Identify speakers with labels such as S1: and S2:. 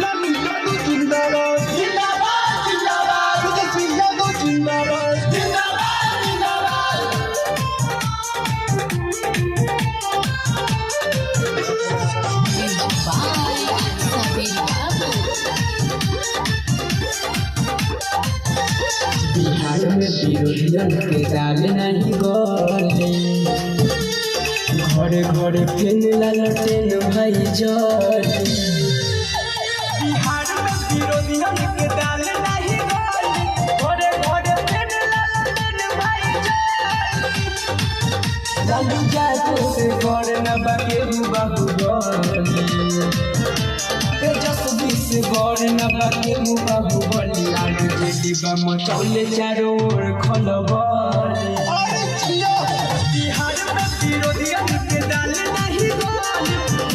S1: लालू यादव जिंदाबाद जिंदाबाद जिंदाबाद तेजस्वी यादव जिंदाबाद जिंदाबाद जिंदाबाद बिहार में विरोधियन के दाल नहीं गले घरे घरे पेन लालटेन भाई जले बिहार में विरोधियन के दाल नहीं गले घरे घरे पेन लालटेन भाई जले लालू यादव से घर न बाके बाबू गले तेजस्वी से घर न बाके बाबू गले लालू जेडी बा मचौले चारों ओर खलबल बिहार में विरोधियन के दाल नहीं गले